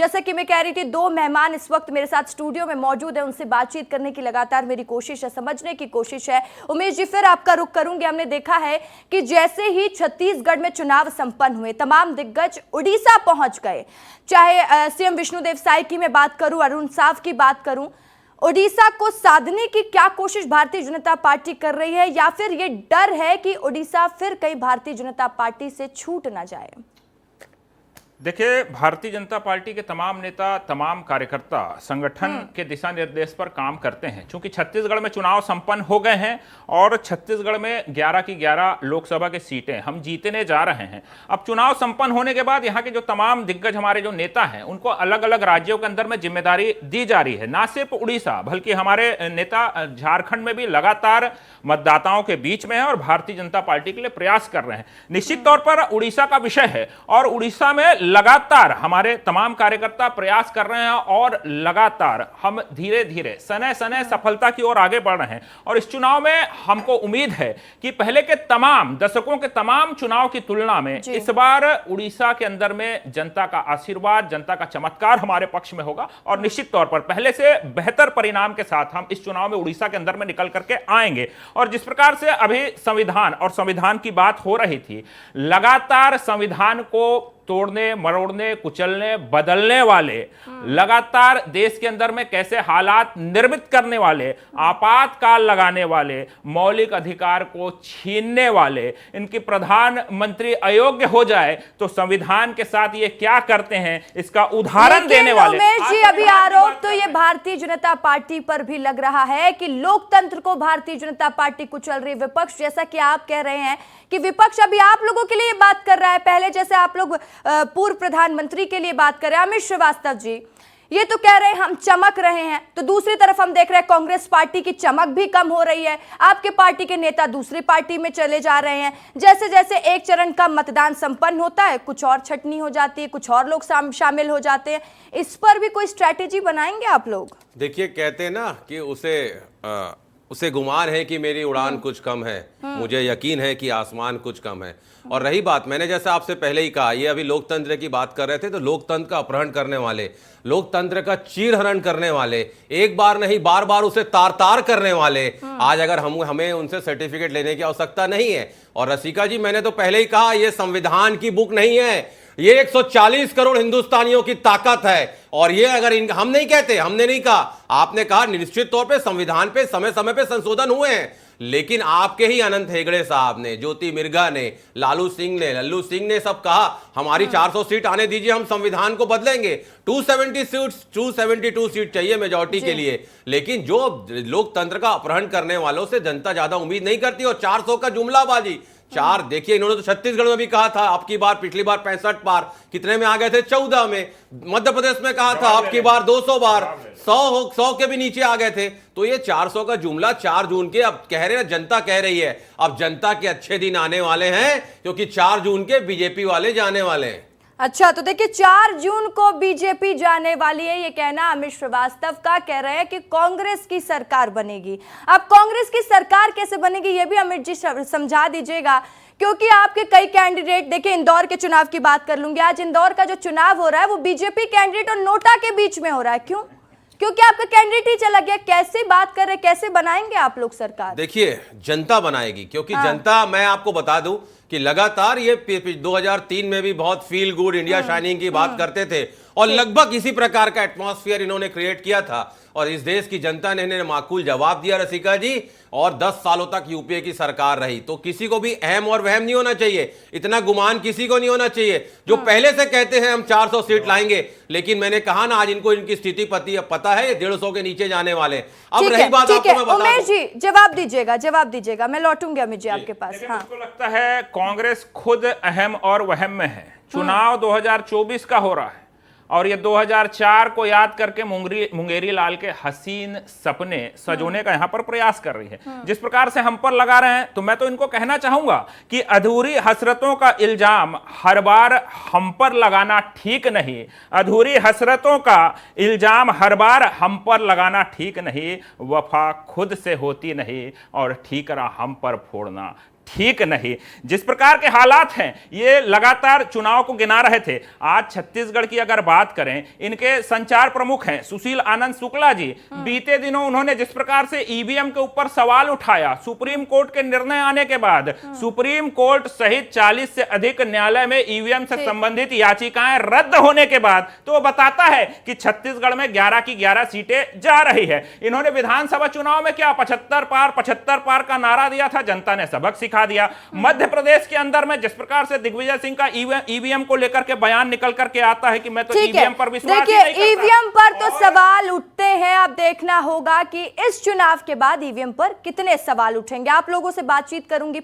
जैसा कि मैं कह रही थी, दो मेहमान इस वक्त मेरे साथ स्टूडियो में मौजूद है, उनसे बातचीत करने की लगातार मेरी कोशिश है, समझने की कोशिश है। उमेश जी, फिर आपका रुख करूंगी। हमने देखा है कि जैसे ही छत्तीसगढ़ में चुनाव संपन्न हुए, तमाम दिग्गज उड़ीसा पहुंच गए। चाहे सीएम विष्णुदेव साय की मैं बात करूं, अरुण साव की बात करूं, ओडिशा को साधने की क्या कोशिश भारतीय जनता पार्टी कर रही है, या फिर ये डर है कि ओडिशा फिर कहीं भारतीय जनता पार्टी से छूट ना जाए? देखिए, भारतीय जनता पार्टी के तमाम नेता, तमाम कार्यकर्ता संगठन के दिशा निर्देश पर काम करते हैं। क्योंकि छत्तीसगढ़ में चुनाव संपन्न हो गए हैं और छत्तीसगढ़ में 11 की 11 लोकसभा की सीटें हम जीतने जा रहे हैं। अब चुनाव संपन्न होने के बाद यहाँ के जो तमाम दिग्गज हमारे जो नेता हैं, उनको अलग अलग राज्यों के अंदर में जिम्मेदारी दी जा रही है। ना सिर्फ उड़ीसा, बल्कि हमारे नेता झारखंड में भी लगातार मतदाताओं के बीच में है और भारतीय जनता पार्टी के लिए प्रयास कर रहे हैं। निश्चित तौर पर उड़ीसा का विषय है और उड़ीसा में लगातार हमारे तमाम कार्यकर्ता प्रयास कर रहे हैं और लगातार हम धीरे धीरे सने सने सफलता की ओर आगे बढ़ रहे हैं। और इस चुनाव में हमको उम्मीद है कि पहले के तमाम दशकों के तमाम चुनाव की तुलना में इस बार उड़ीसा के अंदर में जनता का आशीर्वाद, जनता का चमत्कार हमारे पक्ष में होगा और निश्चित तौर पर पहले से बेहतर परिणाम के साथ हम इस चुनाव में उड़ीसा के अंदर में निकल करके आएंगे। और जिस प्रकार से अभी संविधान और संविधान की बात हो रही थी, लगातार संविधान को तोड़ने, मरोड़ने, कुचलने, बदलने वाले, लगातार देश के अंदर में कैसे हालात निर्मित करने वाले, आपातकाल लगाने वाले, मौलिक अधिकार को छीनने वाले, इनकी प्रधानमंत्री अयोग्य हो जाए तो संविधान के साथ ये क्या करते हैं इसका उदाहरण देने वाले। उमेश जी, अभी आरोप तो ये भारतीय जनता पार्टी पर भी लग रहा है कि लोकतंत्र को भारतीय जनता पार्टी कुचल रही। विपक्ष, जैसा कि आप कह रहे हैं कि विपक्ष अभी आप लोगों के लिए बात कर रहा है, पहले जैसे आप लोग पूर्व प्रधानमंत्री के लिए बात कर रहे हैं। अमित श्रीवास्तव जी ये तो कह रहे हैं हम चमक रहे हैं, तो दूसरी तरफ हम देख रहे हैं कांग्रेस पार्टी की चमक भी कम हो रही है। आपके पार्टी के नेता दूसरी पार्टी में चले जा रहे हैं। जैसे जैसे एक चरण का मतदान संपन्न होता है, कुछ और छटनी हो जाती है, कुछ और लोग शामिल हो जाते हैं। इस पर भी कोई स्ट्रैटेजी बनाएंगे आप लोग? देखिए, कहते हैं ना कि उसे गुमान है कि मेरी उड़ान कुछ कम है, मुझे यकीन है कि आसमान कुछ कम है। और रही बात, मैंने जैसा आपसे पहले ही कहा, ये अभी लोकतंत्र की बात कर रहे थे, तो लोकतंत्र का अपहरण करने वाले, लोकतंत्र का चीरहरण करने वाले, एक बार नहीं बार बार उसे तार तार करने वाले, आज अगर हमें उनसे सर्टिफिकेट लेने की आवश्यकता नहीं है। और रसिका जी, मैंने तो पहले ही कहा, यह संविधान की बुक नहीं है, ये 140 करोड़ हिंदुस्तानियों की ताकत है। और ये अगर हम नहीं कहते, हमने नहीं कहा, आपने कहा, निश्चित तौर पे संविधान पे समय समय पे संशोधन हुए हैं, लेकिन आपके ही अनंत हेगड़े साहब ने, ज्योति मिर्गा ने, लालू सिंह ने, लल्लू सिंह ने सब कहा हमारी 400 सीट आने दीजिए, हम संविधान को बदलेंगे। 272 सीट चाहिए मेजॉरिटी के लिए। लेकिन जो लोकतंत्र का अपहरण करने वालों से जनता ज्यादा उम्मीद नहीं करती। और 400 का जुमलाबाजी, चार देखिए, इन्होंने तो छत्तीसगढ़ में भी कहा था आपकी बार, पिछली बार 65 बार, कितने में आ गए थे? 14 में। मध्य प्रदेश में कहा था आपकी बार 200 बार, 100 के भी नीचे आ गए थे। तो ये 400 का जुमला 4 जून के, अब कह रहे हैं, जनता कह रही है, अब जनता के अच्छे दिन आने वाले हैं, क्योंकि 4 जून के बीजेपी वाले जाने वाले हैं। अच्छा, तो देखिए 4 जून को बीजेपी जाने वाली है, ये कहना अमित श्रीवास्तव का। कह रहे हैं कि कांग्रेस की सरकार बनेगी। अब कांग्रेस की सरकार कैसे बनेगी ये भी अमित जी समझा दीजिएगा, क्योंकि आपके कई कैंडिडेट, देखिए इंदौर के चुनाव की बात कर लूंगी, आज इंदौर का जो चुनाव हो रहा है वो बीजेपी कैंडिडेट और नोटा के बीच में हो रहा है। क्यों? क्योंकि आपका कैंडिडेट ही चला गया। कैसे बात कर रहे, कैसे बनाएंगे आप लोग सरकार? देखिए, जनता बनाएगी, क्योंकि जनता, मैं आपको बता दूं कि लगातार ये 2003 में भी बहुत फील गुड इंडिया शाइनिंग की बात करते थे और लगभग इसी प्रकार का एटमॉस्फेयर इन्होंने क्रिएट किया था। और इस देश की जनता ने इन्हें माकूल जवाब दिया रसिका जी, और 10 सालों तक यूपीए की सरकार रही। तो किसी को भी अहम और वहम नहीं होना चाहिए, इतना गुमान किसी को नहीं होना चाहिए। जो पहले से कहते हैं हम 400 सीट लाएंगे, लेकिन मैंने कहा ना, आज इनको इनकी स्थिति पता है, ये 150 के नीचे जाने वाले। अब रही बात, आपको मैं बता दूं। उमेश जी जवाब दीजिएगा, मैं लौटूंगी अमित जी आपके पास। हाँ, मुझको लगता है कांग्रेस खुद अहम और वहम में है। चुनाव 2024 का हो रहा है और ये 2004 को याद करके मुंगेरी लाल के हसीन सपने सजोने का यहां पर प्रयास कर रही है। जिस प्रकार से हम पर लगा रहे हैं, तो मैं तो इनको कहना चाहूंगा कि अधूरी हसरतों का इल्जाम हर बार हम पर लगाना ठीक नहीं। अधूरी हसरतों का इल्जाम हर बार हम पर लगाना ठीक नहीं। वफा खुद से होती नहीं और ठीकरा हम पर फोड़ना ठीक नहीं। जिस प्रकार के हालात हैं, ये लगातार चुनाव को गिना रहे थे। आज छत्तीसगढ़ की अगर बात करें, इनके संचार प्रमुख हैं सुशील आनंद शुक्ला जी। बीते दिनों उन्होंने जिस प्रकार से ईवीएम के ऊपर सवाल उठाया, सुप्रीम कोर्ट के निर्णय आने के बाद सुप्रीम कोर्ट सहित 40 से अधिक न्यायालय में ईवीएम से संबंधित याचिकाएं रद्द होने के बाद तो वो बताता है कि छत्तीसगढ़ में 11 की 11 सीटें जा रही है। इन्होंने विधानसभा चुनाव में क्या 75 पार का नारा दिया था, जनता ने सबक सिखा दिया। मध्य प्रदेश के अंदर में जिस प्रकार से दिग्विजय सिंह का ईवीएम को लेकर के बयान निकल करके आता है कि मैं तो ईवीएम पर विश्वास ही नहीं करता। देखिए, ईवीएम पर तो सवाल उठते हैं। अब देखना होगा कि इस चुनाव के बाद ईवीएम पर कितने सवाल उठेंगे। आप लोगों से बातचीत करूंगी।